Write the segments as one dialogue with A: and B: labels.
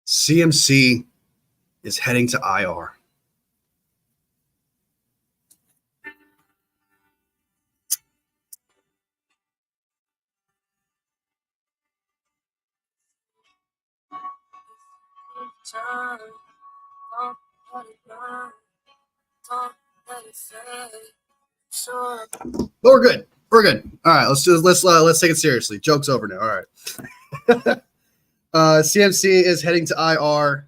A: CMC is heading to IR. But we're good. We're good. All right, let's take it seriously. Joke's over now. All right. CMC is heading to IR.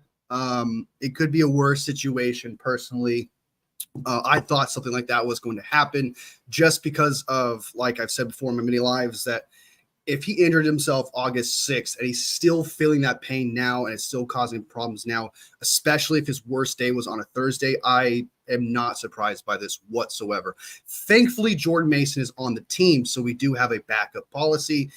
A: It could be a worse situation personally. I thought something like that was going to happen just because of, like I've said before in my mini lives, that if he injured himself August 6th and he's still feeling that pain now and it's still causing problems now, especially if his worst day was on a Thursday, I am not surprised by this whatsoever. Thankfully, Jordan Mason is on the team, so we do have a backup policy.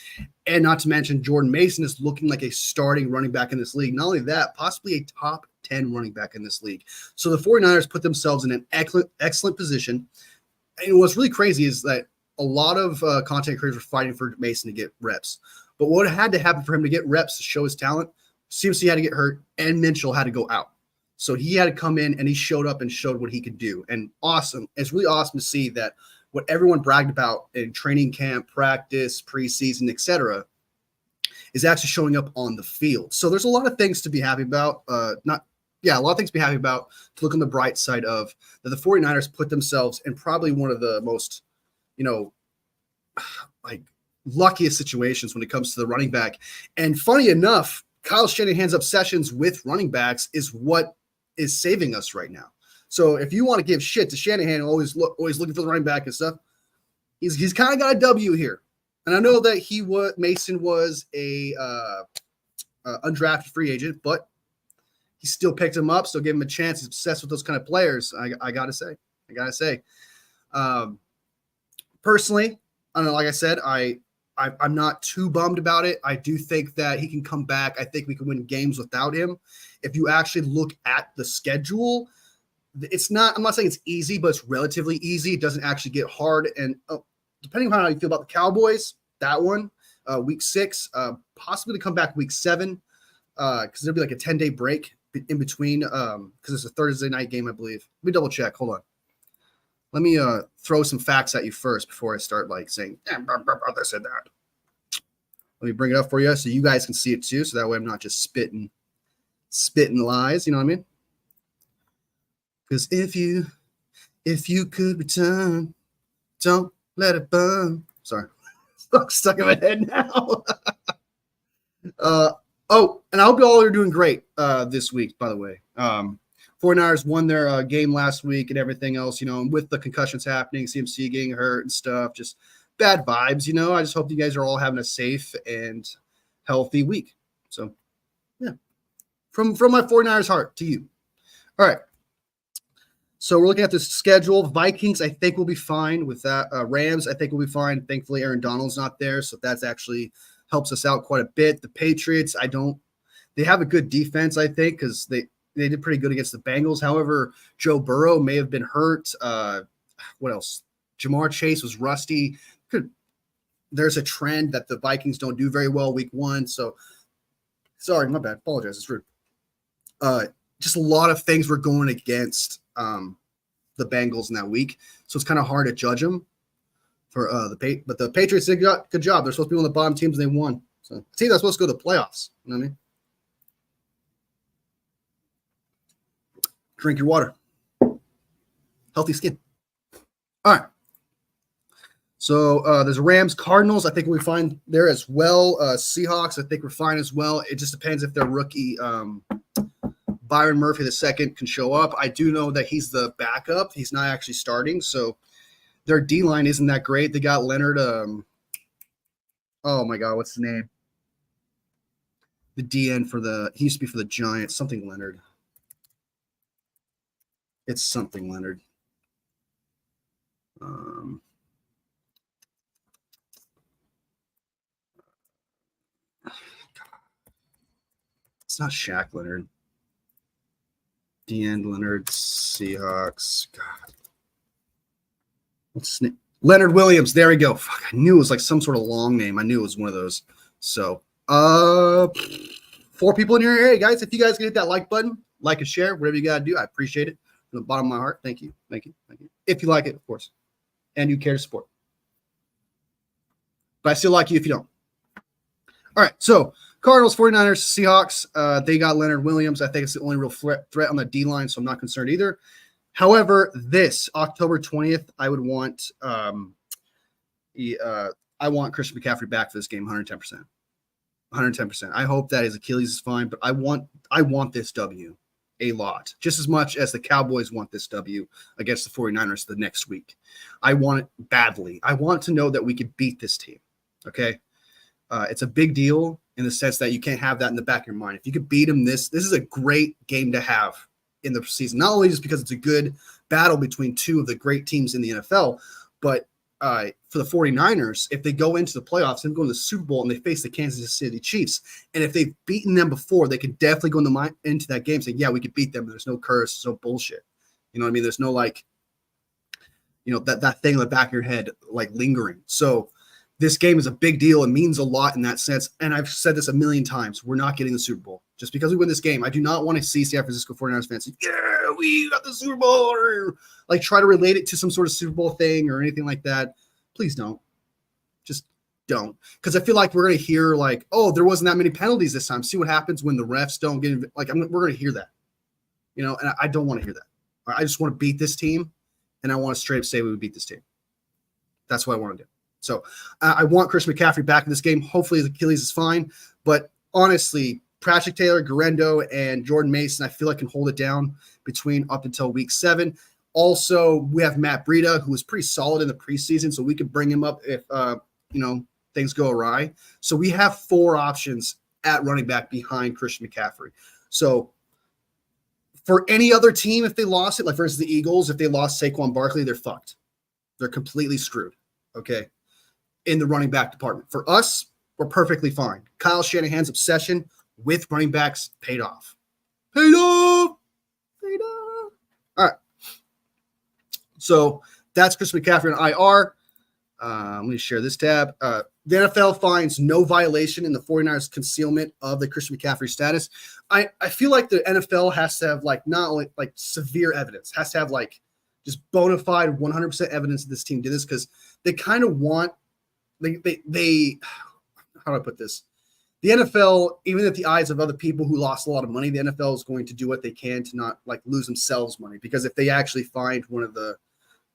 A: And not to mention, Jordan Mason is looking like a starting running back in this league. Not only that, possibly a top 10 running back in this league. So the 49ers put themselves in an excellent position. And what's really crazy is that a lot of content creators were fighting for Mason to get reps. But what had to happen for him to get reps to show his talent, CMC had to get hurt and Mitchell had to go out. So he had to come in and he showed up and showed what he could do. And awesome. It's really awesome to see that what everyone bragged about in training camp, practice, preseason, etc., is actually showing up on the field. So there's a lot of things to be happy about. A lot of things to be happy about, to look on the bright side of that the 49ers put themselves in probably one of the most, like luckiest situations when it comes to the running back. And funny enough, Kyle Shanahan's obsessions with running backs is what is saving us right now. So if you want to give shit to Shanahan, always looking for the running back and stuff, he's kind of got a W here. And I know that Mason was a undrafted free agent, but he still picked him up, so give him a chance. He's obsessed with those kind of players. I gotta say. Personally, I don't know. Like I said, I'm not too bummed about it. I do think that he can come back. I think we can win games without him. If you actually look at the schedule, it's not. I'm not saying it's easy, but it's relatively easy. It doesn't actually get hard. And depending on how you feel about the Cowboys, that one, week 6, possibly to come back week 7, because there'll be like a 10-day break in between, because it's a Thursday night game, I believe. Let me double check. Hold on. Let me throw some facts at you first before I start saying this and that. Let me bring it up for you so you guys can see it too, so that way I'm not just spitting lies. You know what I mean? Because if you could return, don't let it burn. Sorry, stuck in my head now. And I hope you all are doing great this week, by the way. 49ers won their game last week and everything else, and with the concussions happening, CMC getting hurt and stuff, just bad vibes, I just hope you guys are all having a safe and healthy week. So, yeah, from my 49ers heart to you. All right. So we're looking at the schedule. Vikings, I think, will be fine with that. Rams, I think, will be fine. Thankfully, Aaron Donald's not there, so that's actually helps us out quite a bit. The Patriots, they have a good defense, I think, because they did pretty good against the Bengals. However, Joe Burrow may have been hurt. What else? Jamar Chase was rusty. There's a trend that the Vikings don't do very well week 1. So, sorry, my bad. Apologize. It's rude. Just a lot of things were going against the Bengals in that week. So it's kind of hard to judge them for but the Patriots did a good job. They're supposed to be one of the bottom teams and they won. So the team that's supposed to go to the playoffs. You know what I mean? Drink your water. Healthy skin. All right. So there's Rams, Cardinals. I think we'll be fine there as well. Seahawks, I think we're fine as well. It just depends if their rookie Byron Murphy II can show up. I do know that he's the backup. He's not actually starting. So their D-line isn't that great. They got Leonard. Oh, my God. What's his name? The DN he used to be for the Giants. Something Leonard. It's something Leonard. It's not Shaq Leonard. DN Leonard, Seahawks. God. What's his name? Leonard Williams. There we go. Fuck, I knew it was like some sort of long name. I knew it was one of those. So, 4 people in your area, guys. If you guys can hit that like button, like and share, whatever you got to do, I appreciate it from the bottom of my heart. Thank you. Thank you. Thank you. If you like it, of course, and you care to support. But I still like you if you don't. All right, so Cardinals, 49ers, Seahawks, they got Leonard Williams. I think it's the only real threat on the D-line, so I'm not concerned either. However, this October 20th, I would want I want Christian McCaffrey back for this game 110%. 110%. I hope that his Achilles is fine, but I want this W a lot, just as much as the Cowboys want this W against the 49ers the next week. I want it badly. I want to know that we could beat this team, okay? It's a big deal in the sense that you can't have that in the back of your mind. If you could beat them, this is a great game to have in the season, not only just because it's a good battle between two of the great teams in the NFL, but for the 49ers, if they go into the playoffs and go into the Super Bowl and they face the Kansas City Chiefs, and if they've beaten them before, they could definitely go into that game saying, yeah, we could beat them. There's no curse, there's no bullshit. You know what I mean? There's no that thing in the back of your head like lingering. So this game is a big deal. It means a lot in that sense. And I've said this a million times. We're not getting the Super Bowl. Just because we win this game, I do not want to see San Francisco 49ers fans say, yeah, we got the Super Bowl, or like try to relate it to some sort of Super Bowl thing or anything like that. Please don't. Just don't. Because I feel like we're going to hear like, oh, there wasn't that many penalties this time. See what happens when the refs don't get – we're going to hear that. You know, and I don't want to hear that. I just want to beat this team, and I want to straight up say we would beat this team. That's what I want to do. So I want Chris McCaffrey back in this game. Hopefully his Achilles is fine. But honestly, Patrick Taylor, Guerrero, and Jordan Mason, I feel like can hold it down between up until week 7. Also, we have Matt Breida, who was pretty solid in the preseason, so we could bring him up if things go awry. So we have 4 options at running back behind Christian McCaffrey. So for any other team, if they lost it, like for instance the Eagles, if they lost Saquon Barkley, they're fucked. They're completely screwed. Okay. In the running back department. For us, we're perfectly fine. Kyle Shanahan's obsession with running backs paid off. Paid off. All right. So that's Chris McCaffrey on IR. Let me share this tab. The NFL finds no violation in the 49ers concealment of the Christian McCaffrey status. I feel like the NFL has to have like not only like severe evidence, has to have like just bona fide 100% evidence that this team did this, because they kind of want they how do I put this? The NFL, even at the eyes of other people who lost a lot of money, the NFL is going to do what they can to not like lose themselves money, because if they actually find the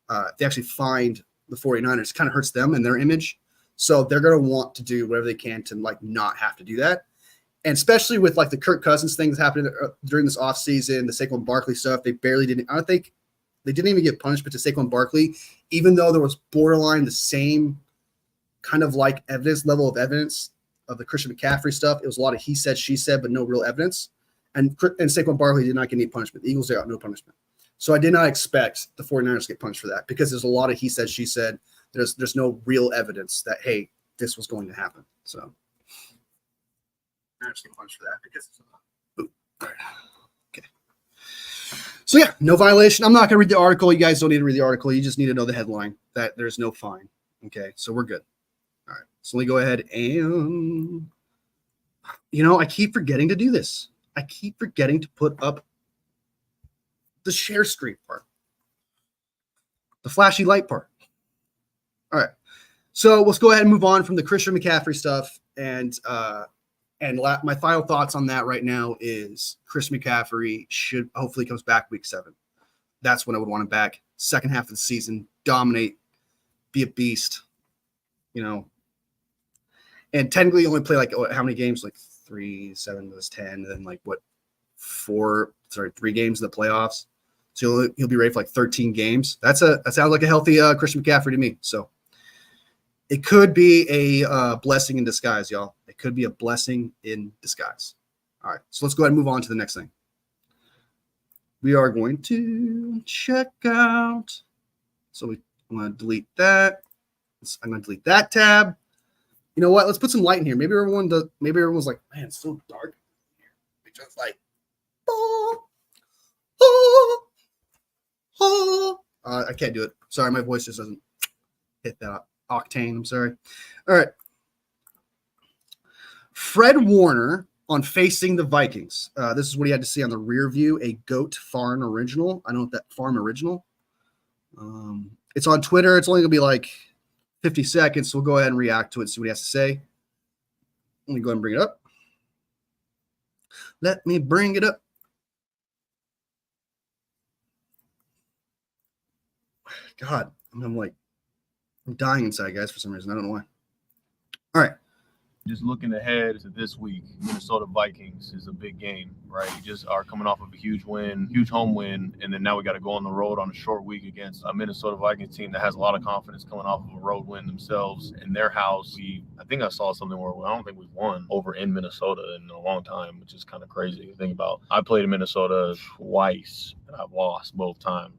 A: 49ers, it kind of hurts them and their image. So they're going to want to do whatever they can to like not have to do that. And especially with like the Kirk Cousins things happening during this offseason, the Saquon Barkley stuff, they barely didn't. I don't think they didn't even give punishment to Saquon Barkley, even though there was borderline the same kind of like level of evidence of the Christian McCaffrey stuff. It was a lot of he said, she said, but no real evidence. And Saquon Barkley did not get any punishment. The Eagles got no punishment. So I did not expect the 49ers to get punished for that, because there's a lot of he said, she said. There's no real evidence that, hey, this was going to happen. So get punished for that because okay. So yeah, no violation. I'm not going to read the article. You guys don't need to read the article. You just need to know the headline that there's no fine. Okay, so we're good. All right, so let me go ahead and, I keep forgetting to do this. I keep forgetting to put up the share screen part, the flashy light part. All right, so let's go ahead and move on from the Christian McCaffrey stuff. And my final thoughts on that right now is Chris McCaffrey should hopefully comes back week 7. That's when I would want him back. Second half of the season, dominate, be a beast, and technically only play like how many games? Like 3, 7 was 10, and then like 3 games in the playoffs. So he'll be ready for like 13 games. That sounds like a healthy Christian McCaffrey to me. So it could be a blessing in disguise, y'all. It could be a blessing in disguise. All right, so let's go ahead and move on to the next thing. We are going to check out. So I'm going to delete that. I'm going to delete that tab. You know what? Let's put some light in here. Maybe everyone's like, man, it's so dark in here. We just like, I can't do it. Sorry, my voice just doesn't hit that octane. I'm sorry. All right. Fred Warner on facing the Vikings. This is what he had to see on the rear view, a GOAT Farm original. I don't know if that Farm original. It's on Twitter. It's only going to be like 50 seconds, so we'll go ahead and react to it and see what he has to say. Let me go ahead and bring it up. Let me bring it up. God, I'm dying inside, guys, for some reason. I don't know why. All right.
B: Just looking ahead to this week, Minnesota Vikings is a big game, right? We just are coming off of a huge win, huge home win, and then now we got to go on the road on a short week against a Minnesota Vikings team that has a lot of confidence coming off of a road win themselves in their house. I think I saw something where I don't think we've won over in Minnesota in a long time, which is kind of crazy to think about. I played in Minnesota twice, and I've lost both times.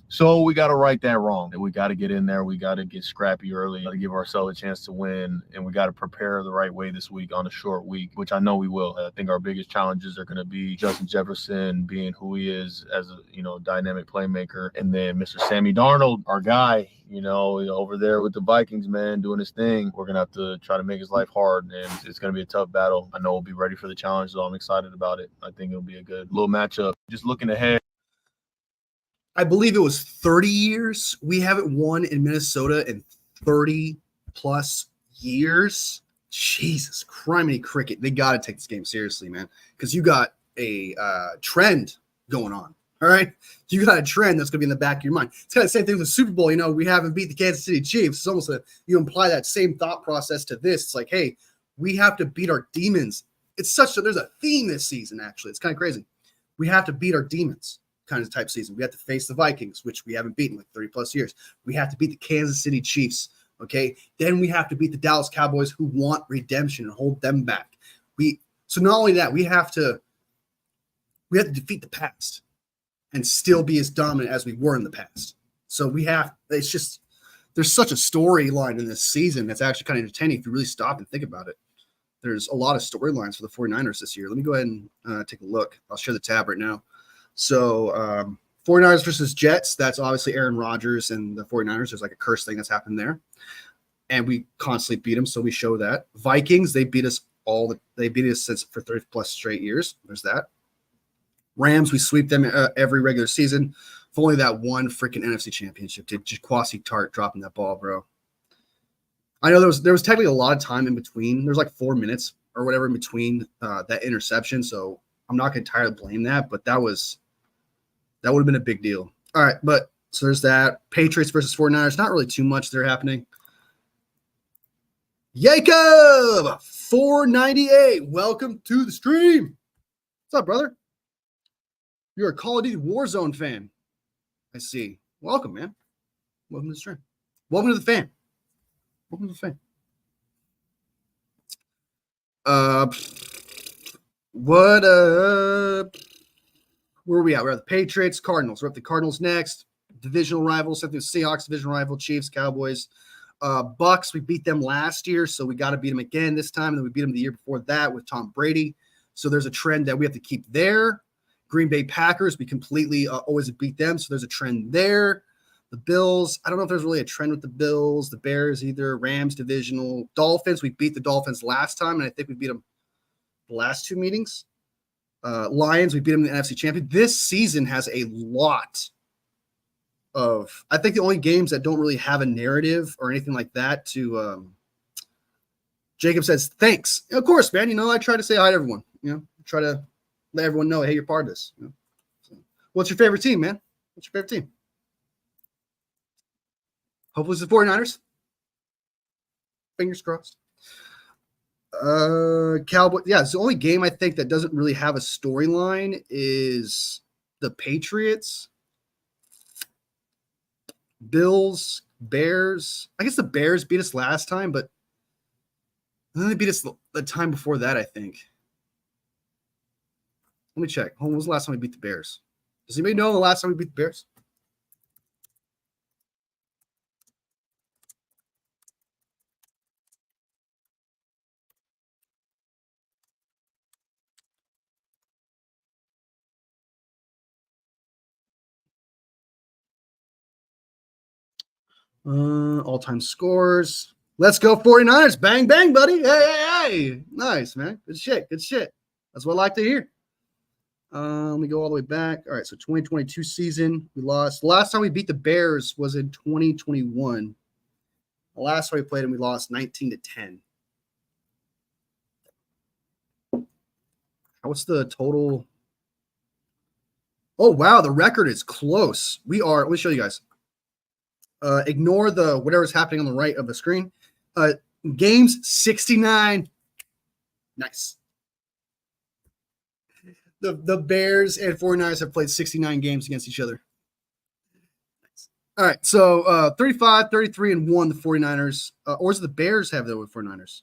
B: So we got to right that wrong. We got to get in there. We got to get scrappy early. Got to give ourselves a chance to win, and we got to prepare the right way this week on a short week, which I know we will. I think our biggest challenges are going to be Justin Jefferson being who he is as a dynamic playmaker, and then Mr. Sammy Darnold, our guy, over there with the Vikings, man, doing his thing. We're gonna have to try to make his life hard, and it's gonna be a tough battle. I know we'll be ready for the challenge, so I'm excited about it. I think it'll be a good little matchup. Just looking ahead.
A: I believe it was 30 years. We haven't won in Minnesota in 30 plus years. Jesus, criminy cricket. They got to take this game seriously, man, because you got a trend going on. All right. You got a trend that's going to be in the back of your mind. It's kind of the same thing with the Super Bowl. We haven't beat the Kansas City Chiefs. It's almost you imply that same thought process to this. It's like, hey, we have to beat our demons. There's a theme this season, actually. It's kind of crazy. We have to beat our demons kind of type season. We have to face the Vikings, which we haven't beaten like 30 plus years. We have to beat the Kansas City Chiefs. Okay. Then we have to beat the Dallas Cowboys, who want redemption and hold them back. So not only that, we have to defeat the past and still be as dominant as we were in the past. So there's such a storyline in this season that's actually kind of entertaining if you really stop and think about it. There's a lot of storylines for the 49ers this year. Let me go ahead and take a look. I'll share the tab right now. So 49ers versus Jets, that's obviously Aaron Rodgers and the 49ers. There's like a curse thing that's happened there. And we constantly beat them, so we show that. Vikings, they beat us since for 30 plus straight years. There's that. Rams, we sweep them every regular season. If only that one freaking NFC championship did. Jaquasi Tart dropping that ball, bro. I know there was technically a lot of time in between. There's like 4 minutes or whatever in between that interception, so I'm not going to entirely blame that, but that would have been a big deal. All right, so there's that. Patriots versus 49ers, not really too much there happening. Jacob, 498, welcome to the stream. What's up, brother? You're a Call of Duty Warzone fan. I see. Welcome, man. Welcome to the stream. Welcome to the fan. Welcome to the fan. What up? Where are we at? We're at the Patriots, Cardinals. We're at the Cardinals next. Divisional rivals. Something Seahawks, divisional rival, Chiefs, Cowboys. Bucks, we beat them last year, so we got to beat them again this time. And then we beat them the year before that with Tom Brady. So there's a trend that we have to keep there. Green Bay Packers, we completely always beat them, so there's a trend there. The Bills, I don't know if there's really a trend with the Bills. The Bears either. Rams, divisional. Dolphins, we beat the Dolphins last time, and I think we beat them the last 2 meetings. Lions, we beat them in the NFC Championship. This season has a lot of, I think the only games that don't really have a narrative or anything like that to Jacob says, thanks. Of course, man. I try to say hi to everyone. Try to let everyone know, hey, you're part of this. So, what's your favorite team, man? What's your favorite team? Hopefully it's the 49ers. Fingers crossed. Cowboy. Yeah, it's the only game I think that doesn't really have a storyline is the Patriots, Bills, Bears. I guess the Bears beat us last time, but then they beat us the time before that, I think. Let me check. When was the last time we beat the Bears? Does anybody know the last time we beat the Bears? All-time scores. Let's go 49ers. Bang, bang, buddy. Hey, hey, Hey, nice, man. Good shit. Good shit. That's what I like to hear. Let me go all the way back. All right, so 2022 season, we lost. The last time we beat the Bears was in 2021. The last time we played them, we lost 19-10. What's the total? Oh, wow, the record is close. Let me show you guys. Ignore the whatever's happening on the right of the screen. Games 69. Nice. The Bears and 49ers have played 69 games against each other. Nice. All right, so 35, 33, and 1, the 49ers. Or is it the Bears have that with 49ers?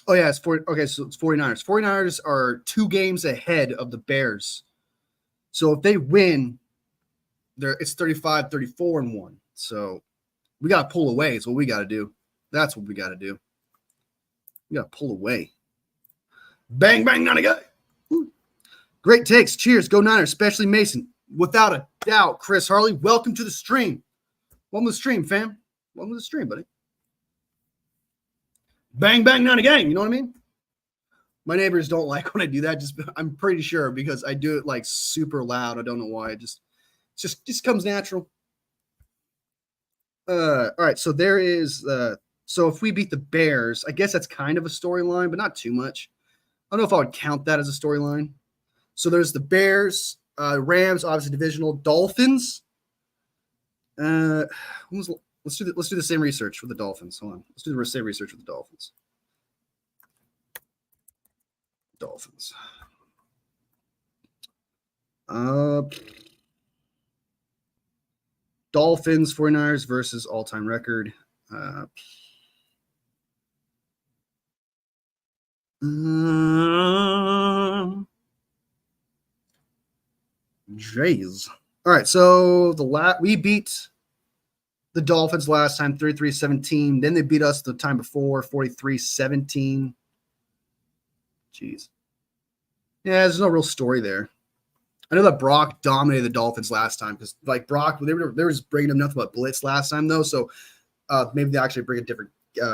A: Oh, yeah, it's 40. Okay, so it's 49ers. 49ers are 2 games ahead of the Bears. So if they win, it's 35, 34, and 1. So we got to pull away is what we got to do. That's what we got to do. We got to pull away. Bang, bang, not a guy. Woo. Great takes. Cheers. Go Niners, especially Mason. Without a doubt, Chris Harley, welcome to the stream. Welcome to the stream, fam. Welcome to the stream, buddy. Bang, bang, not a gang. You know what I mean? My neighbors don't like when I do that. I'm pretty sure because I do it like super loud. I don't know why. It just comes natural. All right. So there is so if we beat the Bears, I guess that's kind of a storyline, but not too much. I don't know if I would count that as a storyline. So there's the Bears, Rams, obviously divisional, Dolphins. Let's do the same research with the Dolphins. Hold on. Let's do the same research with the Dolphins. Dolphins. Dolphins, 49ers versus all-time record. Jays. All right, so we beat the Dolphins last time, 33-17. Then they beat us the time before, 43-17. Jeez. Yeah, there's no real story there. I know that Brock dominated the Dolphins last time because, like, Brock, they were just bringing him nothing but blitz last time, though. So maybe they actually bring a different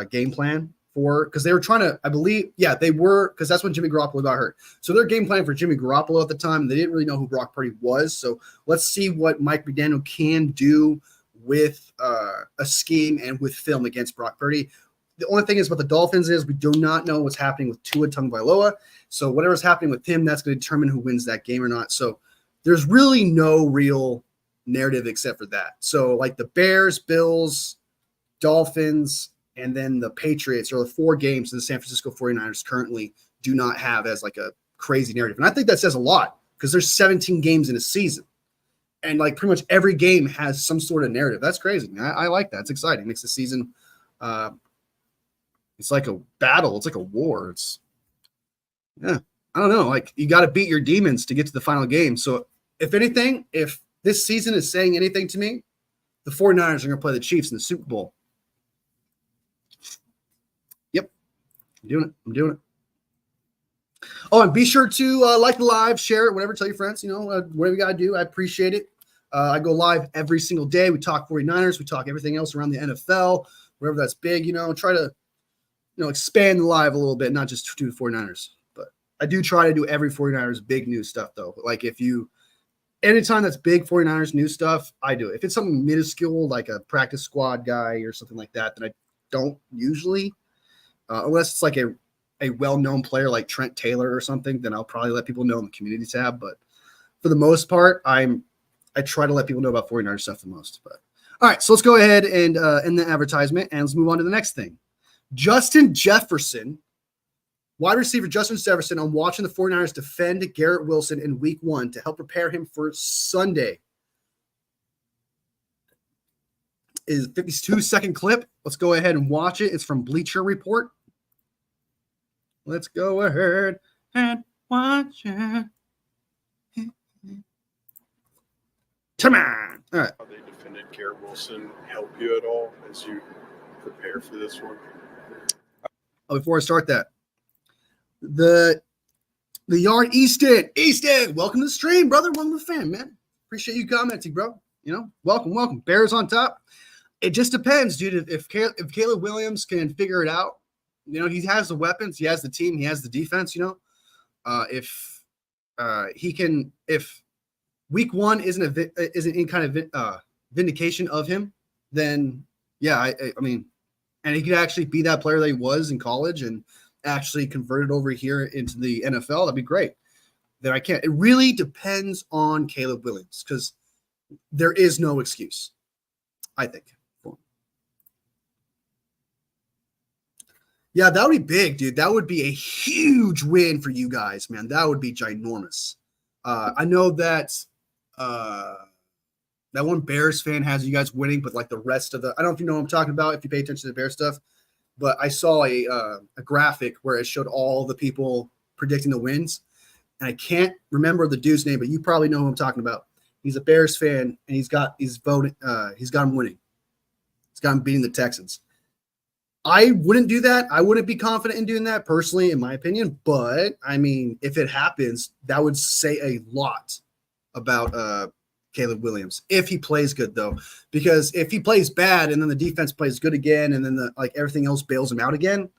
A: game plan because they were trying to, I believe, yeah, they were, because that's when Jimmy Garoppolo got hurt. So their game plan for Jimmy Garoppolo at the time, they didn't really know who Brock Purdy was. So let's see what Mike McDaniel can do with a scheme and with film against Brock Purdy. The only thing is about the Dolphins is we do not know what's happening with Tua Tagovailoa. So whatever's happening with him, that's going to determine who wins that game or not. So there's really no real narrative except for that. So like the Bears, Bills, Dolphins, and then the Patriots are the 4 games that the San Francisco 49ers currently do not have as like a crazy narrative. And I think that says a lot because there's 17 games in a season. And like pretty much every game has some sort of narrative. That's crazy. I like that. It's exciting. It makes the season it's like a battle. It's like a war. I don't know. Like you got to beat your demons to get to the final game. So if anything, if this season is saying anything to me, the 49ers are going to play the Chiefs in the Super Bowl. Yep. I'm doing it. Oh, and be sure to like the live, share it, whatever, tell your friends, whatever you got to do. I appreciate it. I go live every single day. We talk 49ers. We talk everything else around the NFL, wherever that's big, try to, expand the live a little bit, not just do the 49ers. But I do try to do every 49ers big news stuff, though. Like anytime that's big 49ers news stuff, I do it. If it's something minuscule, like a practice squad guy or something like that, then I don't usually, unless it's like a well-known player like Trent Taylor or something, then I'll probably let people know in the community tab. But for the most part, I try to let people know about 49ers stuff the most. But all right, so let's go ahead and end the advertisement and let's move on to the next thing. Justin Jefferson, wide receiver Justin Jefferson, I'm watching the 49ers defend Garrett Wilson in week 1 to help prepare him for Sunday. Is 52-second clip. Let's go ahead and watch it. It's from Bleacher Report. Let's go ahead and watch it. Come on. All right.
C: How they defended Garrett Wilson help you at all as you prepare for this one?
A: Oh, before I start that, the yard Easton, welcome to the stream, brother. Welcome to the fam, man. Appreciate you commenting, bro. Welcome. Bears on top. It just depends, dude. If Caleb Williams can figure it out, he has the weapons, he has the team, he has the defense. If he can, if week one isn't any kind of vindication of him, then yeah, I mean, and he could actually be that player that he was in college and actually convert it over here into the NFL. That'd be great. Then I can't. It really depends on Caleb Williams because there is no excuse, I think. Yeah, that would be big, dude. That would be a huge win for you guys, man. That would be ginormous. I know that that one Bears fan has you guys winning, but like the rest of the, I don't know if you know what I'm talking about if you pay attention to the Bear stuff, but I saw a graphic where it showed all the people predicting the wins, and I can't remember the dude's name, but you probably know who I'm talking about. He's a Bears fan, and he's got him winning. He's got him beating the Texans. I wouldn't do that. I wouldn't be confident in doing that personally, in my opinion. But I mean, if it happens, that would say a lot about Caleb Williams if he plays good, though. Because if he plays bad and then the defense plays good again, and then everything else bails him out again,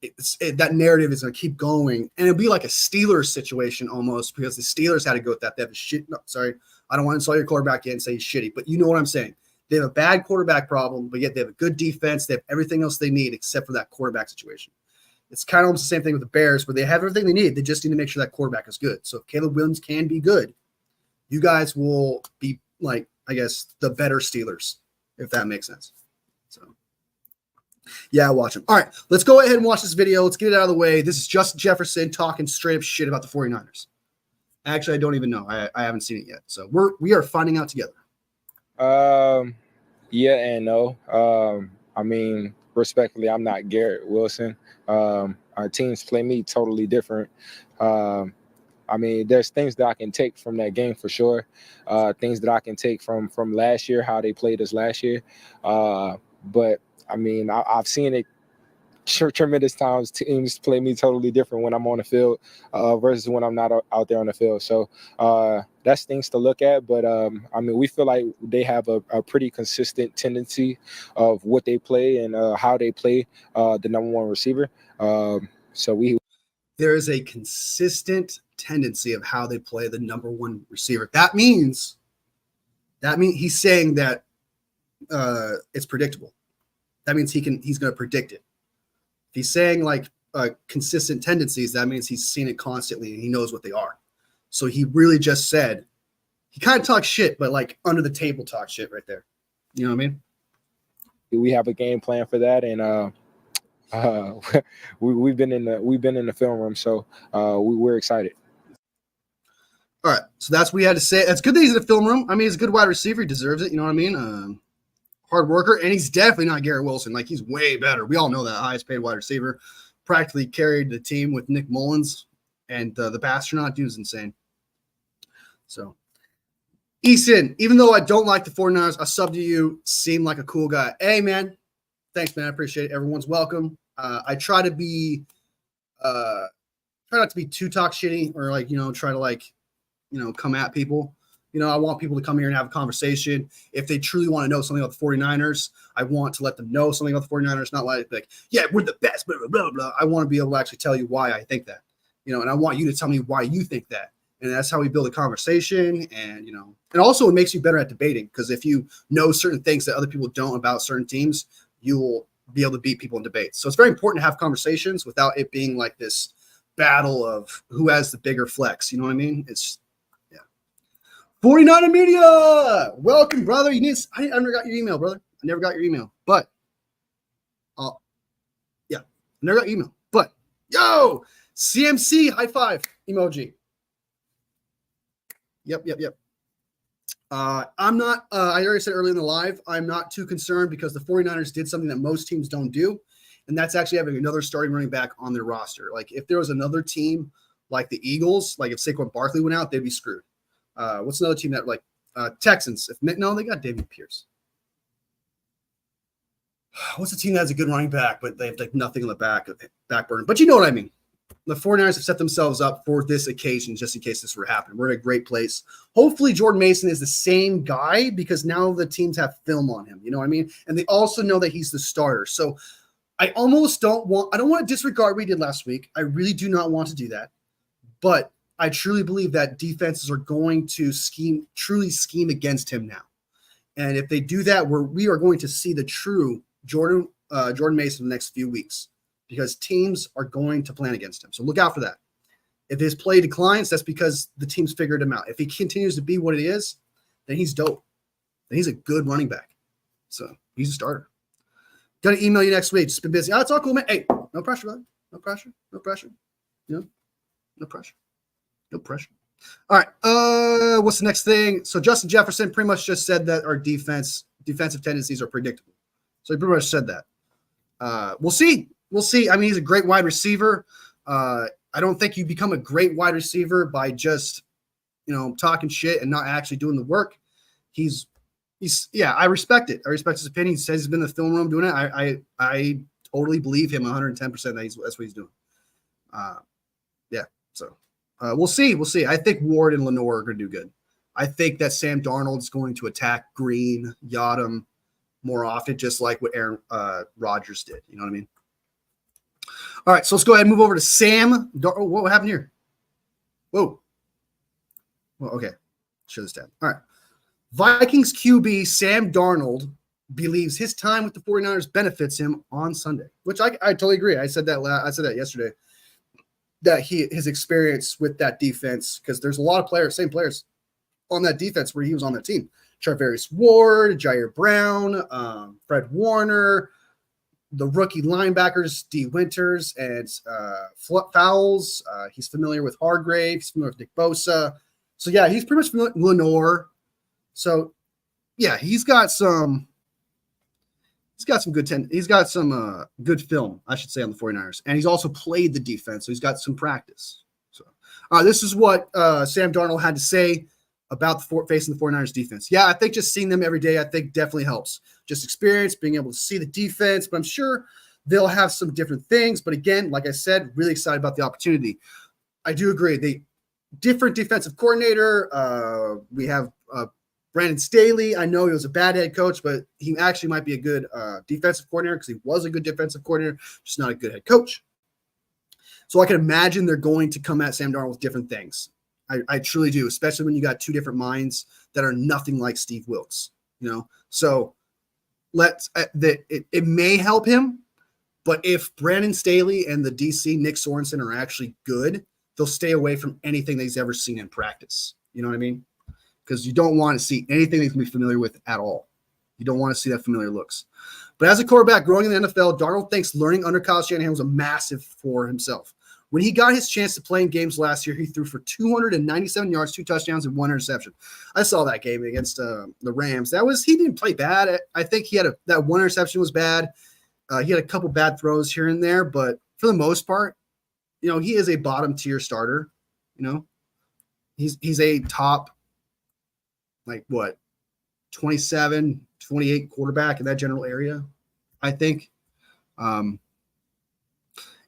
A: that narrative is going to keep going, and it'll be like a Steelers situation almost because the Steelers had to go with that. They have a shit. No, sorry, I don't want to insult your quarterback yet and say he's shitty, but you know what I'm saying. They have a bad quarterback problem, but yet they have a good defense. They have everything else they need except for that quarterback situation. It's kind of almost the same thing with the Bears where they have everything they need. They just need to make sure that quarterback is good. So if Caleb Williams can be good, you guys will be like, I guess, the better Steelers, if that makes sense. So, yeah, watch them. All right, let's go ahead and watch this video. Let's get it out of the way. This is Justin Jefferson talking straight up shit about the 49ers. Actually, I don't even know. I haven't seen it yet. So we are finding out together.
D: Yeah and no. I mean, respectfully, I'm not Garrett Wilson. Our teams play me totally different. I mean, there's things that I can take from that game for sure. Things that I can take from last year, how they played us last year. But I mean, I've seen it tremendous times. Teams play me totally different when I'm on the field versus when I'm not out there on the field. So that's things to look at. But I mean, we feel like they have a pretty consistent tendency of what they play and how they play the number one receiver.
A: There is a consistent tendency of how they play the number one receiver. That means he's saying that it's predictable. That means he's going to predict it. If he's saying like consistent tendencies, that means he's seen it constantly and he knows what they are. So he really just said, he kind of talks shit, but like under the table talk shit right there. You know what I mean?
D: We have a game plan for that, and we've been in the film room, so we're excited.
A: All right, so that's what we had to say. That's good that he's in the film room. I mean, he's a good wide receiver. He deserves it. You know what I mean? Hard worker, and he's definitely not Garrett Wilson. Like, he's way better. We all know that. Highest paid wide receiver. Practically carried the team with Nick Mullins, and the Bastronaut dude is insane. So, Easton, even though I don't like the 49ers, a sub to you, seem like a cool guy. Hey, man. Thanks, man. I appreciate it. Everyone's welcome. I try to be try not to be too talk shitty or like, try to like, come at people. I want people to come here and have a conversation. If they truly want to know something about the 49ers, I want to let them know something about the 49ers, not like, yeah, we're the best, blah, blah, blah, blah. I want to be able to actually tell you why I think that, and I want you to tell me why you think that. And that's how we build a conversation. And, and also it makes you better at debating because if you know certain things that other people don't about certain teams, you will be able to beat people in debates. So it's very important to have conversations without it being like this battle of who has the bigger flex. You know what I mean? It's, 49er Media, welcome, brother. I never got your email, brother. I never got your email, but yeah, I never got your email. But yo, CMC high five emoji. Yep. I'm not. I already said earlier in the live, I'm not too concerned because the 49ers did something that most teams don't do, and that's actually having another starting running back on their roster. Like if there was another team like the Eagles, like if Saquon Barkley went out, they'd be screwed. What's another team that like Texans? No, they got David Pierce. What's the team that has a good running back, but they have like nothing in the back burner? But you know what I mean. the 49ers have set themselves up for this occasion, just in case this were to happen. We're in a great place. Hopefully, Jordan Mason is the same guy because now the teams have film on him. You know what I mean? And they also know that he's the starter. So I don't want to disregard what we did last week. I really do not want to do that. But I truly believe that defenses are going to truly scheme against him now. And if they do that, we are going to see the true Jordan Mason in the next few weeks, because teams are going to plan against him. So look out for that. If his play declines, that's because the team's figured him out. If he continues to be what it is, then he's dope. Then he's a good running back. So he's a starter. Gonna email you next week. Just been busy. Oh, it's all cool, man. Hey, no pressure, brother. No pressure. No pressure. You know, no pressure. No pressure. All right. What's the next thing? So Justin Jefferson pretty much just said that our defensive tendencies are predictable. So he pretty much said that. We'll see. We'll see. I mean, he's a great wide receiver. I don't think you become a great wide receiver by just, talking shit and not actually doing the work. I respect it. I respect his opinion. He says he's been in the film room doing it. I totally believe him 110% that's what he's doing. So we'll see. We'll see. I think Ward and Lenore are going to do good. I think that Sam Darnold's going to attack Green, Yadam more often, just like what Aaron Rodgers did. You know what I mean? All right, so let's go ahead and move over to Sam. What happened here? Whoa. Well, okay. Show this down. All right. Vikings QB Sam Darnold believes his time with the 49ers benefits him on Sunday, which I totally agree. I said that yesterday, that his experience with that defense, because there's a lot of same players on that defense where he was on that team. Charvarius Ward, Jair Brown, Fred Warner, the rookie linebackers, D. Winters and Fowles. He's familiar with Hargrave. He's familiar with Nick Bosa. So, yeah, he's pretty much familiar with Lenore. So, yeah, he's got some good film, I should say, on the 49ers. And he's also played the defense, so he's got some practice. So, this is what Sam Darnold had to say about facing the 49ers defense. Yeah, I think just seeing them every day, I think definitely helps. Just experience, being able to see the defense, but I'm sure they'll have some different things. But again, like I said, really excited about the opportunity. I do agree. The different defensive coordinator, we have Brandon Staley. I know he was a bad head coach, but he actually might be a good defensive coordinator because he was a good defensive coordinator, just not a good head coach. So I can imagine they're going to come at Sam Darnold with different things. I truly do, especially when you got two different minds that are nothing like Steve Wilkes, So it may help him, but if Brandon Staley and the DC Nick Sorensen are actually good, they'll stay away from anything that he's ever seen in practice. You know what I mean? Because you don't want to see anything he's going to be familiar with at all. You don't want to see that familiar looks. But as a quarterback growing in the NFL, Darnold thinks learning under Kyle Shanahan was a massive for himself. When he got his chance to play in games last year, he threw for 297 yards, 2 touchdowns, and 1 interception. I saw that game against the Rams. He didn't play bad. I think that 1 interception was bad. He had a couple bad throws here and there, but for the most part, he is a bottom tier starter. He's a top, 27, 28 quarterback in that general area, I think.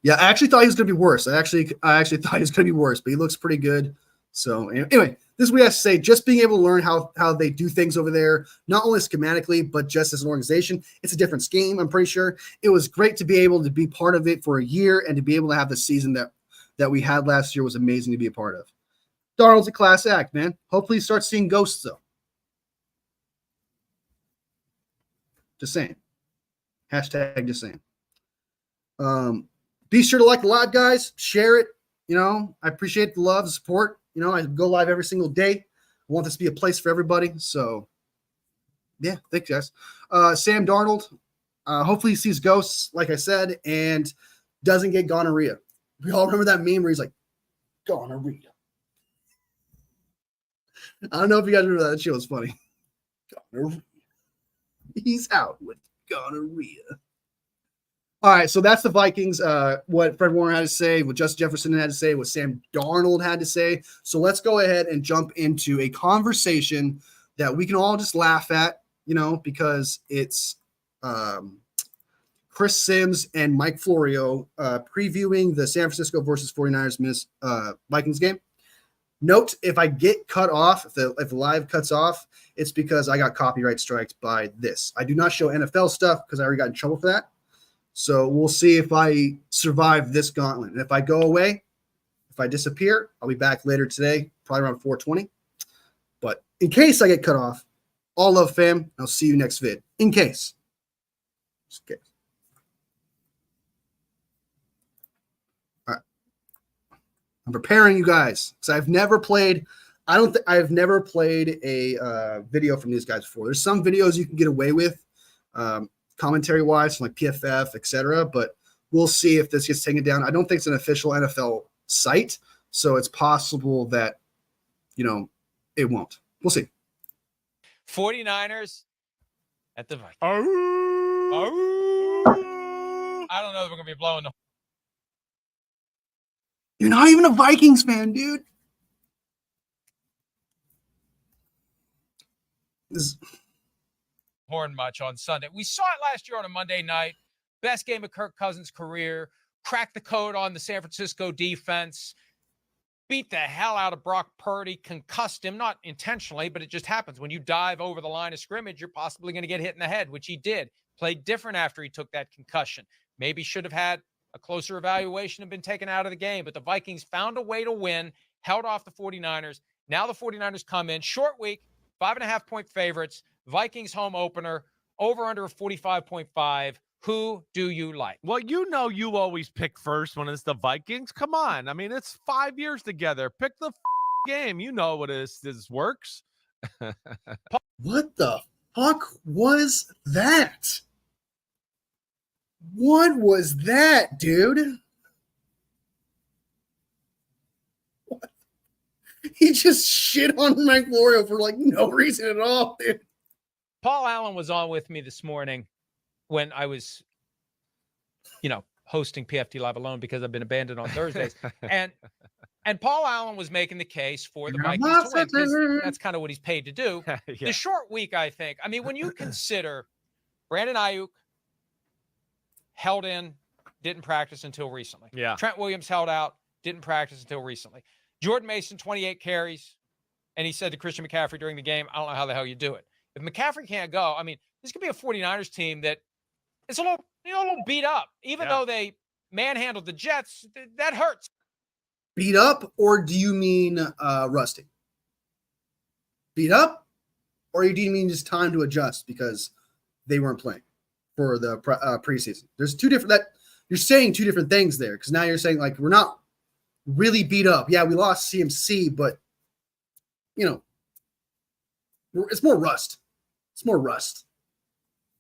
A: Yeah, I actually thought he was going to be worse. I actually thought he was going to be worse, but he looks pretty good. So anyway, this is what I have to say. Just being able to learn how they do things over there, not only schematically, but just as an organization. It's a different scheme, I'm pretty sure. It was great to be able to be part of it for a year and to be able to have the season that we had last year was amazing to be a part of. Darnold's a class act, man. Hopefully you start seeing ghosts, though. Just saying. Hashtag just saying. Be sure to like the live, guys. Share it. I appreciate the love, the support. I go live every single day. I want this to be a place for everybody. So, yeah, thanks, guys. Sam Darnold, hopefully he sees ghosts, like I said, and doesn't get gonorrhea. We all remember that meme where he's like, gonorrhea. I don't know if you guys remember that. That shit was funny. Gonorrhea. He's out with gonorrhea. All right, so that's the Vikings, what Fred Warner had to say, what Justin Jefferson had to say, what Sam Darnold had to say. So let's go ahead and jump into a conversation that we can all just laugh at, because it's Chris Sims and Mike Florio previewing the San Francisco versus 49ers Vikings game. Note, if I get cut off, if the live cuts off, it's because I got copyright striked by this. I do not show NFL stuff because I already got in trouble for that. So we'll see if I survive this gauntlet. And if I go away, if I disappear, I'll be back later today, probably around 4:20. But in case I get cut off, all love, fam. I'll see you next vid. In case. Just in case. All right. I'm preparing you guys because I've never played. I've never played a video from these guys before. There's some videos you can get away with, commentary wise, from like PFF, etc. But we'll see if this gets taken down. I don't think it's an official NFL site, so it's possible that it won't. We'll see.
E: 49ers at the Vikings. I don't know if we're going to be blowing the
A: You're not even a Vikings fan, dude.
E: horn much on Sunday. We saw it last year on a Monday night. Best game of Kirk Cousins' career. Cracked the code on the San Francisco defense. Beat the hell out of Brock Purdy. Concussed him, not intentionally, but it just happens. When you dive over the line of scrimmage, you're possibly going to get hit in the head, which he did. Played different after he took that concussion. Maybe should have had a closer evaluation and been taken out of the game. But the Vikings found a way to win, held off the 49ers. Now the 49ers come in. Short week, 5.5-point favorites. Vikings home opener, over under 45.5. Who do you like?
F: Well, you always pick first when it's the Vikings. Come on. I mean, it's 5 years together. Pick the game. You know what this works.
A: What the fuck was that? What was that, dude? What? He just shit on Mike Florio for like no reason at all, dude.
E: Paul Allen was on with me this morning when I was, hosting PFT Live alone because I've been abandoned on Thursdays. And Paul Allen was making the case for the Vikings to win because that's kind of what he's paid to do.
F: Yeah.
E: The short week, I think. I mean, when you consider Brandon Ayuk held in, didn't practice until recently.
F: Yeah.
E: Trent Williams held out, didn't practice until recently. Jordan Mason, 28 carries. And he said to Christian McCaffrey during the game, I don't know how the hell you do it. If McCaffrey can't go, I mean, this could be a 49ers team that is a little beat up. Even though they manhandled the Jets, that hurts.
A: Beat up, or do you mean rusty? Beat up, or do you mean just time to adjust because they weren't playing for the preseason? There's two different you're saying two different things there because now you're saying like we're not really beat up. Yeah, we lost CMC, but it's more rust. It's more rust.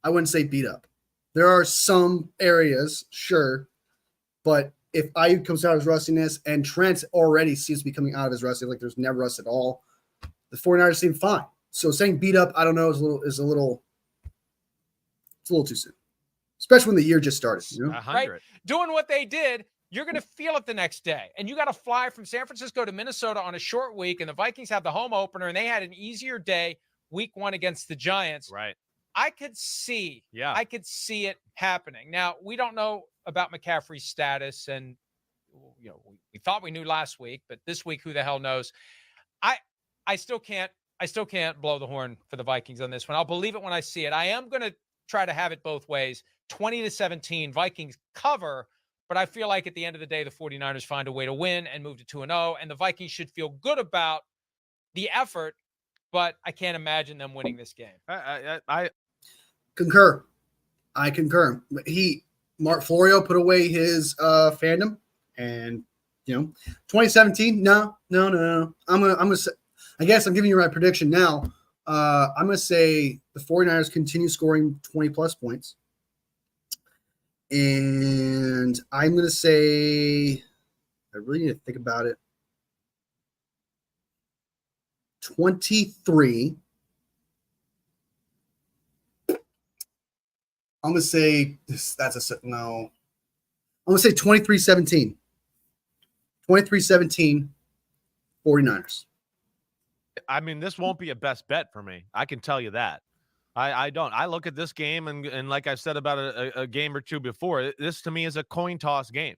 A: I wouldn't say beat up. There are some areas, sure, but if Ayuk comes out of his rustiness and Trent already seems to be coming out of his rustiness, like there's never rust at all, the 49ers seem fine. So saying beat up, I don't know, is a little too soon, especially when the year just started.
F: 100.
E: Right? Doing what they did, you're going to feel it the next day. And you got to fly from San Francisco to Minnesota on a short week, and the Vikings have the home opener, and they had an easier day week one against the Giants.
F: Right.
E: I could see it happening. Now, we don't know about McCaffrey's status, and we thought we knew last week, but this week, who the hell knows? I still can't blow the horn for the Vikings on this one. I'll believe it when I see it. I am going to try to have it both ways. 20-17, Vikings cover, but I feel like at the end of the day, the 49ers find a way to win and move to 2-0, and the Vikings should feel good about the effort, but I can't imagine them winning this game.
F: I
A: concur. Mark Florio put away his fandom, and 2017. No. I guess I'm giving you my prediction now. I'm gonna say the 49ers continue scoring 20 plus points, and I'm gonna say I really need to think about it. 23. I'm going to say no. I'm going to say 23-17. 23-17 49ers.
F: mean, this won't be a best bet for me. I can tell you that. I don't. I look at this game and like I said about a game or two before, this to me is a coin toss game.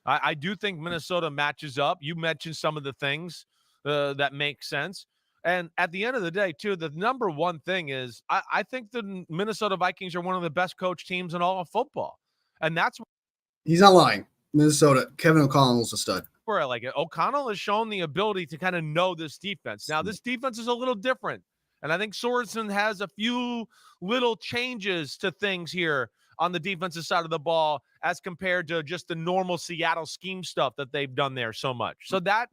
F: I do think Minnesota matches up. You mentioned some of the things that make sense. And at the end of the day, too, the number one thing is I think the Minnesota Vikings are one of the best coached teams in all of football. And that's
A: He's not lying. Minnesota, Kevin O'Connell's a stud.
F: where I like it. O'Connell has shown the ability to kind of know this defense. Now, this defense is a little different. And I think Sorensen has a few little changes to things here on the defensive side of the ball as compared to just the normal Seattle scheme stuff that they've done there so much. So that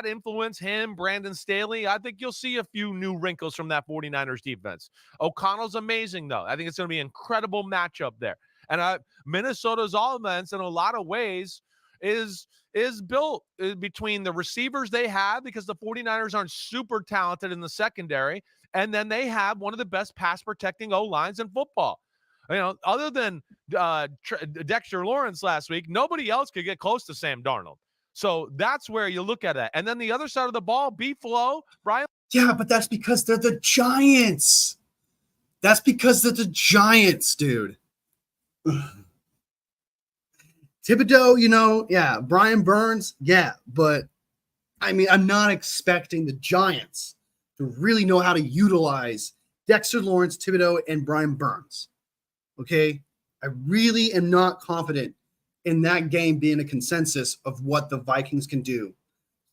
F: influence him, Brandon Staley, I think you'll see a few new wrinkles from that 49ers defense. O'Connell's amazing, though. I think it's going to be an incredible matchup there. And Minnesota's offense, in a lot of ways, is built between the receivers they have, because the 49ers aren't super talented in the secondary, and then they have one of the best pass protecting O-lines in football. You know, other than Dexter Lawrence last week, nobody else could get close to Sam Darnold. So that's where you look at it. And then the other side of the ball, B-Flow, Brian.
A: Yeah, but that's because they're the Giants. That's because they're the Giants, dude. Thibodeau, you know, yeah. Brian Burns, yeah. But, I mean, I'm not expecting the Giants to really know how to utilize Dexter Lawrence, Thibodeau, and Brian Burns. Okay? I really am not confident in that game being a consensus of what the Vikings can do.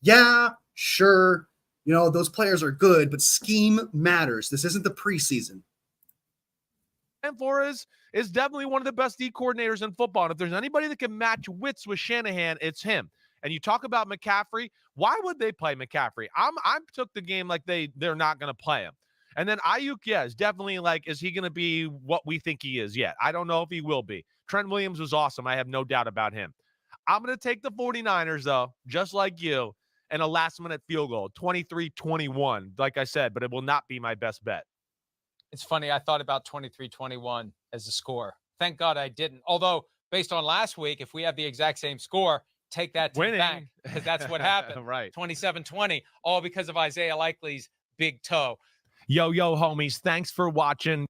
A: Yeah, sure. You know, those players are good, but scheme matters. This isn't the preseason.
F: And Flores is definitely one of the best D coordinators in football. And if there's anybody that can match wits with Shanahan, it's him. And you talk about McCaffrey. Why would they play McCaffrey? I took the game like they're not going to play him. And then Ayuk, yeah, is definitely like, is he going to be what we think he is yet? I don't know if he will be. Trent Williams was awesome. I have no doubt about him. I'm going to take the 49ers, though, just like you, and a last-minute field goal, 23-21, like I said, but it will not be my best bet.
E: It's funny. I thought about 23-21 as a score. Thank God I didn't. Although, based on last week, if we have the exact same score, take that to the bank, because that's what happened.
F: Right.
E: 27-20, all because of Isaiah Likely's big toe.
F: Yo, homies, thanks for watching.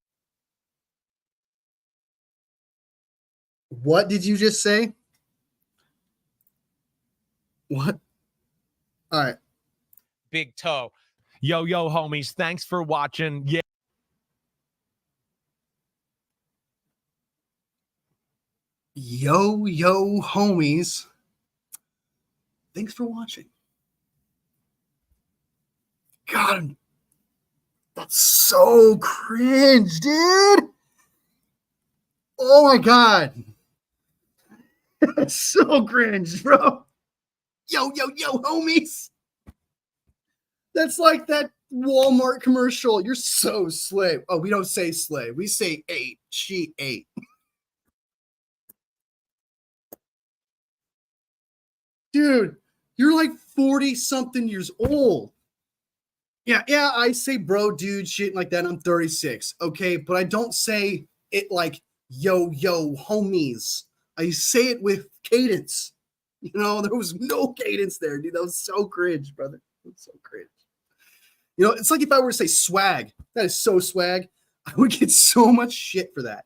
A: What did you just say? What? All right.
E: Big toe.
F: Yo, homies, thanks for watching. Yeah.
A: Yo, homies. Thanks for watching. God, that's so cringe, dude. Oh my God. That's so cringe, bro. Yo, homies. That's like that Walmart commercial. You're so slave. Oh, we don't say slave. We say ate. She ate. Dude, you're like 40-something years old. Yeah, I say bro, dude, shit like that. I'm 36, okay? But I don't say it like yo, homies. I say it with cadence. You know, there was no cadence there, dude. That was so cringe, brother. That was so cringe. You know, it's like if I were to say swag. That is so swag. I would get so much shit for that.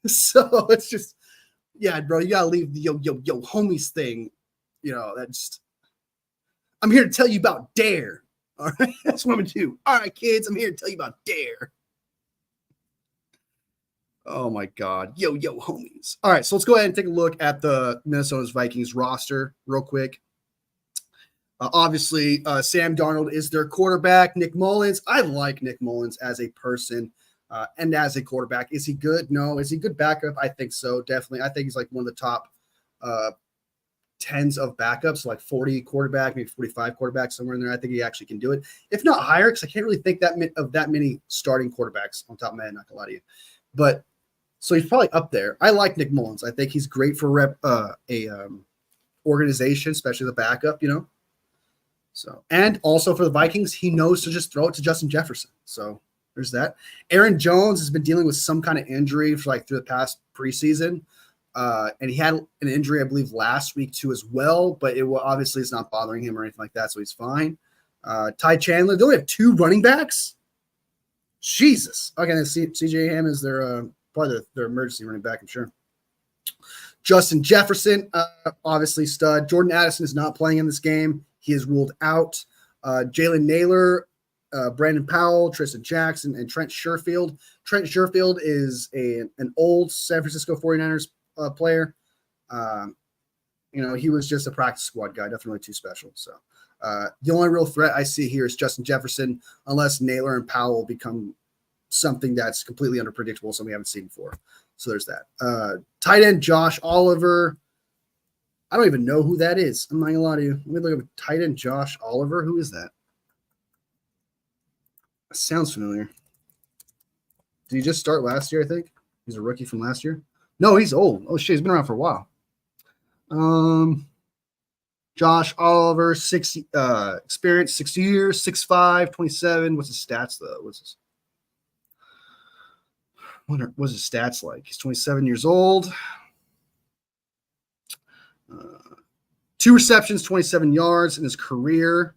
A: So it's just, yeah, bro, you gotta leave the yo, homies thing. You know, that's, I'm here to tell you about Dare. All right, that's what I'm gonna do. All right, kids, I'm here to tell you about Dare. Oh my God, yo, homies. All right, so let's go ahead and take a look at the Minnesota Vikings roster real quick. Obviously, Sam Darnold is their quarterback. Nick Mullins, I like Nick Mullins as a person and as a quarterback. Is he good? No. Is he a good backup? I think so, definitely. I think he's like one of the top tens of backups, like 40 quarterback, maybe 45 quarterbacks, somewhere in there. I think he actually can do it. If not higher, because I can't really think of that many starting quarterbacks on top of my head, not gonna lie to you. But so he's probably up there. I like Nick Mullins. I think he's great for organization, especially the backup, you know. So, and also for the Vikings, he knows to just throw it to Justin Jefferson. So there's that. Aaron Jones has been dealing with some kind of injury for like through the past preseason. And he had an injury, I believe, last week too as well, but it will obviously it's not bothering him or anything like that, so he's fine. Ty Chandler, they only have 2 running backs. Jesus. Okay, then CJ Ham is their probably their emergency running back, I'm sure. Justin Jefferson, obviously stud. Jordan Addison is not playing in this game. He is ruled out. Jalen Naylor, Brandon Powell, Tristan Jackson, and Trent Sherfield. Trent Sherfield is an old San Francisco 49ers player. He was just a practice squad guy, nothing really too special. So the only real threat I see here is Justin Jefferson, unless Naylor and Powell become something that's completely unpredictable, something we haven't seen before. So there's that. Tight end Josh Oliver. I don't even know who that is. I'm not going to lie to you. Let me look at tight end Josh Oliver. Who is that? That sounds familiar. Did he just start last year, I think? He's a rookie from last year? No, he's old. Oh, shit. He's been around for a while. Josh Oliver, experience, 6 years, 6'5", 27. What's his stats, though? What's his stats like? He's 27 years old. 2 receptions, 27 yards in his career.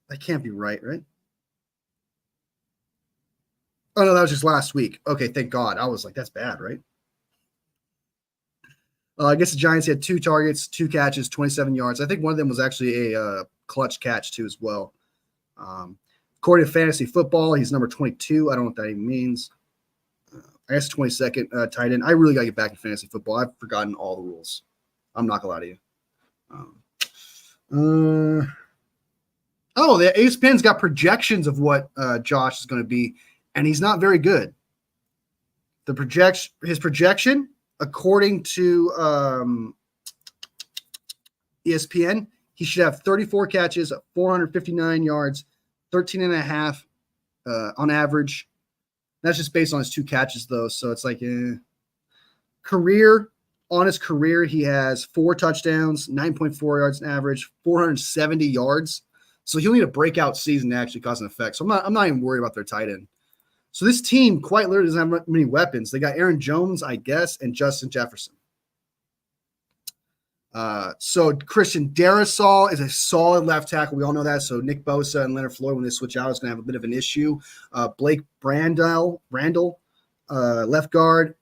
A: That can't be right? Oh, no, that was just last week. Okay, thank God. I was like, that's bad, right? I guess the Giants had 2 targets, 2 catches, 27 yards. I think one of them was actually a clutch catch, too, as well. According to Fantasy Football, he's number 22. I don't know what that even means. I guess 22nd tight end. I really got to get back in Fantasy Football. I've forgotten all the rules. I'm not going to lie to you. The ESPN's got projections of what Josh is going to be, and he's not very good. His projection, according to ESPN, he should have 34 catches, 459 yards, 13.5 on average. That's just based on his 2 catches, though. So it's like on his career, he has 4 touchdowns, 9.4 yards on average, 470 yards. So he'll need a breakout season to actually cause an effect. So I'm not even worried about their tight end. So this team quite literally doesn't have many weapons. They got Aaron Jones, I guess, and Justin Jefferson. So Christian Darrisaw is a solid left tackle. We all know that. So Nick Bosa and Leonard Floyd, when they switch out, is going to have a bit of an issue. Blake Randall, left guard.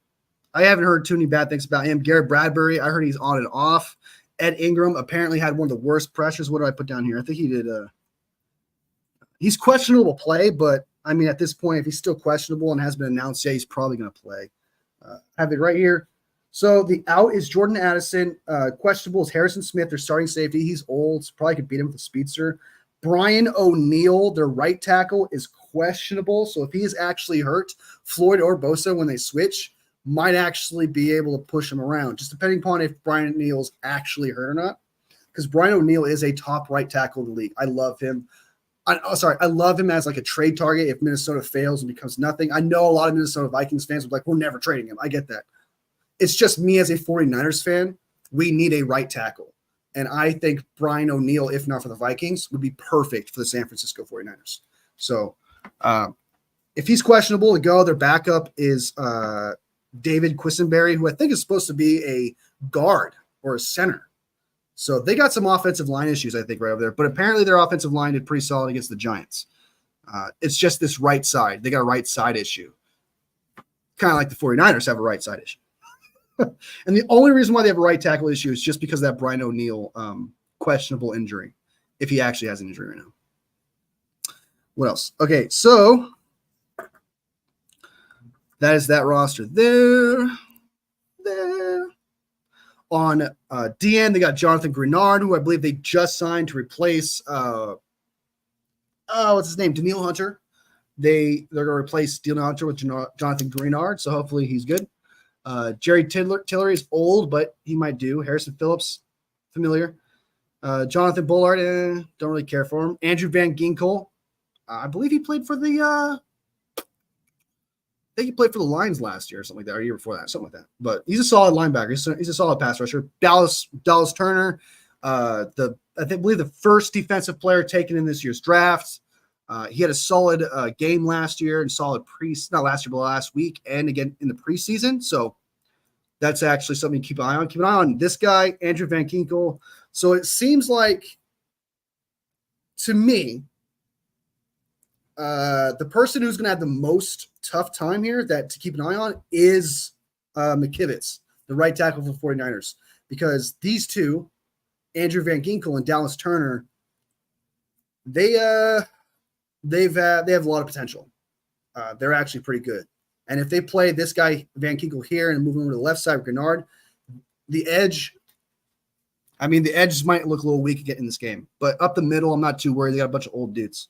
A: I haven't heard too many bad things about him. Garrett Bradbury, I heard he's on and off. Ed Ingram apparently had one of the worst pressures. What did I put down here? I think he did. He's questionable to play, but I mean, at this point, if he's still questionable and hasn't been announced yet, he's probably going to play. I have it right here. So the out is Jordan Addison. Questionable is Harrison Smith, their starting safety. He's old, so probably could beat him with a speedster. Brian O'Neill, their right tackle, is questionable. So if he is actually hurt, Floyd or Bosa, when they switch, might actually be able to push him around, just depending upon if Brian O'Neill's actually hurt or not. Because Brian O'Neill is a top right tackle in the league. I love him. I love him as like a trade target if Minnesota fails and becomes nothing. I know a lot of Minnesota Vikings fans will be like, we're never trading him. I get that. It's just me as a 49ers fan. We need a right tackle. And I think Brian O'Neill, if not for the Vikings, would be perfect for the San Francisco 49ers. So if he's questionable to go, their backup is David Quisenberry, who I think is supposed to be a guard or a center. So they got some offensive line issues, I think, right over there. But apparently their offensive line did pretty solid against the Giants. It's just this right side. They got a right side issue. Kind of like the 49ers have a right side issue. And the only reason why they have a right tackle issue is just because of that Brian O'Neill questionable injury, if he actually has an injury right now. What else? Okay, so that is that roster there. On DN, they got Jonathan Grenard, who I believe they just signed to replace what's his name? Daniil Hunter. They're going to replace Daniil Hunter with Jonathan Grenard, so hopefully he's good. Jerry Tillery is old, but he might do. Harrison Phillips, familiar. Jonathan Bullard, don't really care for him. Andrew Van Ginkel, I believe he played for the Lions last year or something like that, or year before that, something like that. But he's a solid linebacker. He's a solid pass rusher. Dallas Turner, I believe the first defensive player taken in this year's draft. He had a solid game last year and solid not last year, but last week, and again in the preseason. So that's actually something to keep an eye on. Keep an eye on this guy, Andrew Van Ginkel. So it seems like, to me, the person who's going to have the most tough time here that to keep an eye on is McKivitz, the right tackle for the 49ers, because these two, Andrew Van Ginkel and Dallas Turner, they have a lot of potential. They're actually pretty good. And if they play this guy, Van Ginkel, here and move him over to the left side with Gennard, the edges might look a little weak again in this game. But up the middle, I'm not too worried. They got a bunch of old dudes.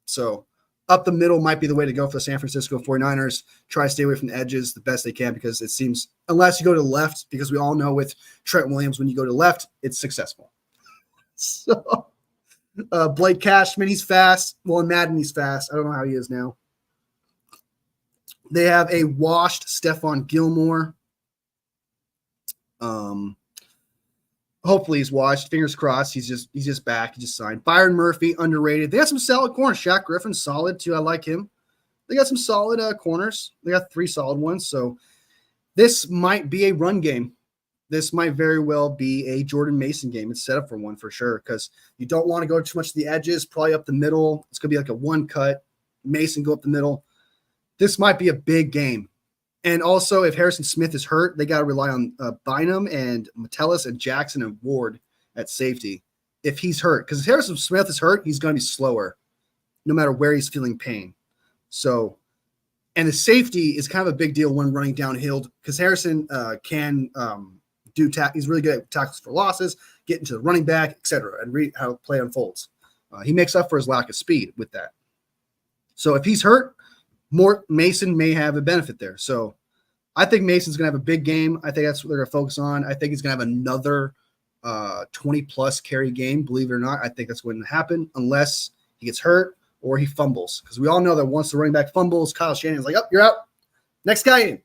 A: So up the middle might be the way to go for the San Francisco 49ers. Try to stay away from the edges the best they can, because it seems, unless you go to the left, because we all know with Trent Williams, when you go to the left, it's successful. So Blake Cashman, he's fast. Well, in Madden, he's fast. I don't know how he is now. They have a washed Stephon Gilmore. Hopefully he's washed. Fingers crossed. He's just back. He just signed. Byron Murphy, underrated. They got some solid corners. Shaq Griffin, solid too. I like him. They got some solid corners. They got 3 solid ones. So this might be a run game. This might very well be a Jordan Mason game. It's set up for one for sure, because you don't want to go too much to the edges, probably up the middle. It's going to be like a one cut. Mason go up the middle. This might be a big game. And also, if Harrison Smith is hurt, they got to rely on Bynum and Metellus and Jackson and Ward at safety if he's hurt. Because if Harrison Smith is hurt, he's going to be slower no matter where he's feeling pain. So, and the safety is kind of a big deal when running downhill, because Harrison can he's really good at tackles for losses, get into the running back, etc., and read how play unfolds. He makes up for his lack of speed with that. So if he's hurt, Mason may have a benefit there. So I think Mason's going to have a big game. I think that's what they're going to focus on. I think he's going to have another 20-plus carry game, believe it or not. I think that's going to happen unless he gets hurt or he fumbles. Because we all know that once the running back fumbles, Kyle Shanahan's like, oh, you're out. Next guy in.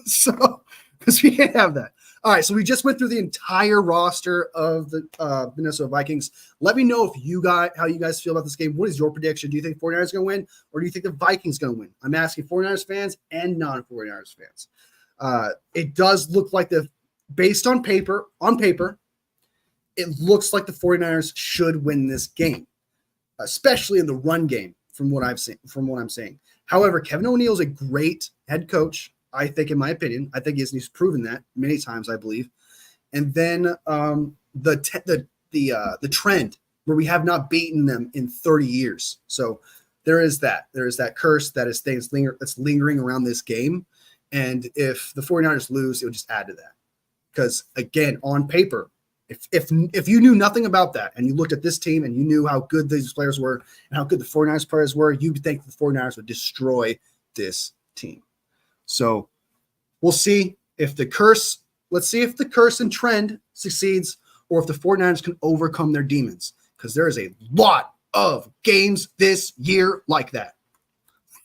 A: So because we can't have that. All right, so we just went through the entire roster of the Minnesota Vikings. Let me know how you guys feel about this game. What is your prediction? Do you think 49ers are going to win, or do you think the Vikings going to win? I'm asking 49ers fans and non-49ers fans. It does look like based on paper, it looks like the 49ers should win this game, especially in the run game from what I'm saying. However, Kevin O'Neal is a great head coach. I think, in my opinion, he's proven that many times, I believe. And then the trend where we have not beaten them in 30 years. So there is that. There is that curse that's lingering around this game. And if the 49ers lose, it would just add to that. Because, again, on paper, if you knew nothing about that and you looked at this team and you knew how good these players were and how good the 49ers players were, you'd think the 49ers would destroy this team. So we'll see if the curse and trend succeeds, or if the 49ers can overcome their demons, because there is a lot of games this year like that.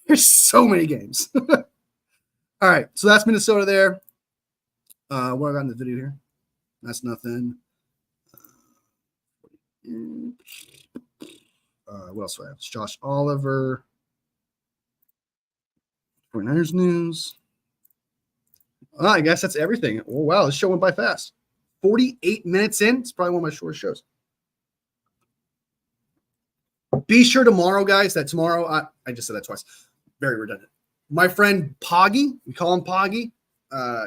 A: There's so many games. All right, so that's Minnesota there. What I got in the video here? That's nothing. What else do I have? It's Josh Oliver. 49ers news. I guess that's everything. Oh, wow, this show went by fast. 48 minutes in. It's probably one of my shortest shows. Be sure tomorrow, guys, that tomorrow, I just said that twice. Very redundant. My friend Poggy, we call him Poggy.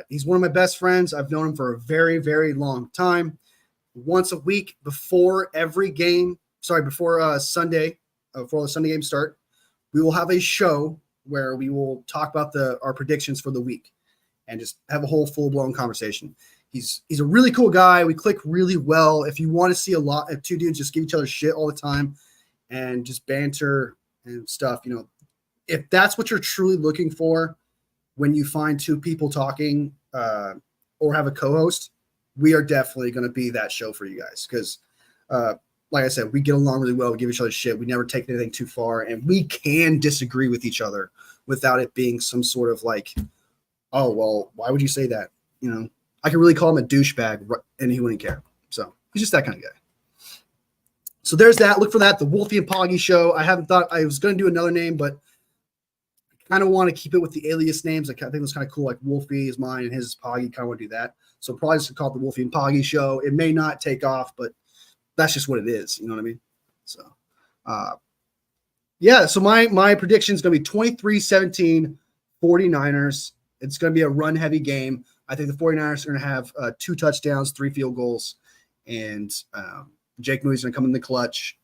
A: He's one of my best friends. I've known him for a very, very long time. Once a week before every game, before the Sunday games start, we will have a show where we will talk about our predictions for the week and just have a whole full-blown conversation. He's a really cool guy. We click really well. If you want to see a lot of two dudes just give each other shit all the time and just banter and stuff, if that's what you're truly looking for when you find two people talking or have a co-host, we are definitely going to be that show for you guys. Because like I said, we get along really well. We give each other shit. We never take anything too far, and we can disagree with each other without it being some sort of like, oh, well, why would you say that? I could really call him a douchebag and he wouldn't care. So he's just that kind of guy. So there's that. Look for that. The Wolfie and Poggy show. I haven't thought I was going to do another name, but I kind of want to keep it with the alias names. I think it was kind of cool. Like Wolfie is mine and his is Poggy. Kind of want to do that. So probably just call it the Wolfie and Poggy show. It may not take off, but that's just what it is. You know what I mean? So Yeah, so my prediction is going to be 23-17 49ers. It's going to be a run-heavy game. I think the 49ers are going to have 2 touchdowns, 3 field goals, and Jake Moody's going to come in the clutch.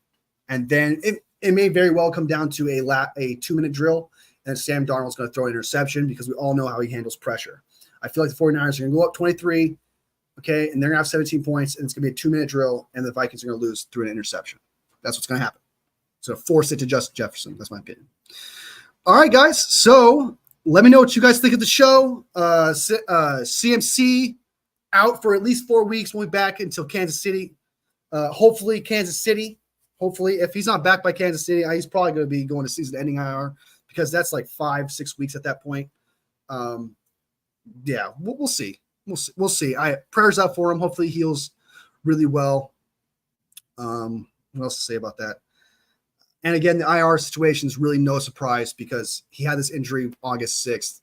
A: And then it may very well come down to a 2-minute drill, and Sam Darnold's going to throw an interception because we all know how he handles pressure. I feel like the 49ers are going to go up 23, okay, and they're going to have 17 points, and it's going to be a 2-minute drill, and the Vikings are going to lose through an interception. That's what's going to happen. So force it to Justin Jefferson. That's my opinion. All right, guys. So let me know what you guys think of the show. CMC out for at least 4 weeks. We'll be back until Kansas City. Hopefully Kansas City. Hopefully, if he's not back by Kansas City, he's probably going to be going to season-ending IR because that's like 5-6 weeks at that point. Yeah, we'll see. We'll see. Prayers out for him. Hopefully, he heals really well. What else to say about that? And again, the IR situation is really no surprise because he had this injury August 6th.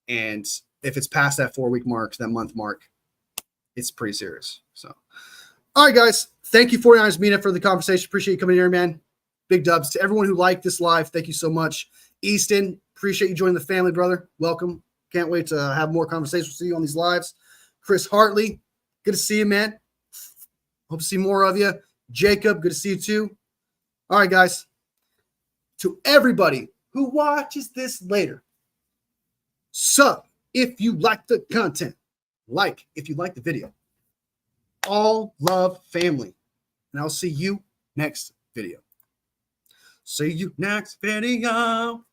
A: And if it's past that 4-week mark, that month mark, it's pretty serious. So, all right, guys. Thank you, 49ers Media, for the conversation. Appreciate you coming here, man. Big dubs to everyone who liked this live. Thank you so much. Easton, appreciate you joining the family, brother. Welcome. Can't wait to have more conversations with you on these lives. Chris Hartley, good to see you, man. Hope to see more of you. Jacob, good to see you too. All right, guys. To everybody who watches this later, sub if you like the content, like if you like the video. All love, family. And I'll see you next video. See you next video.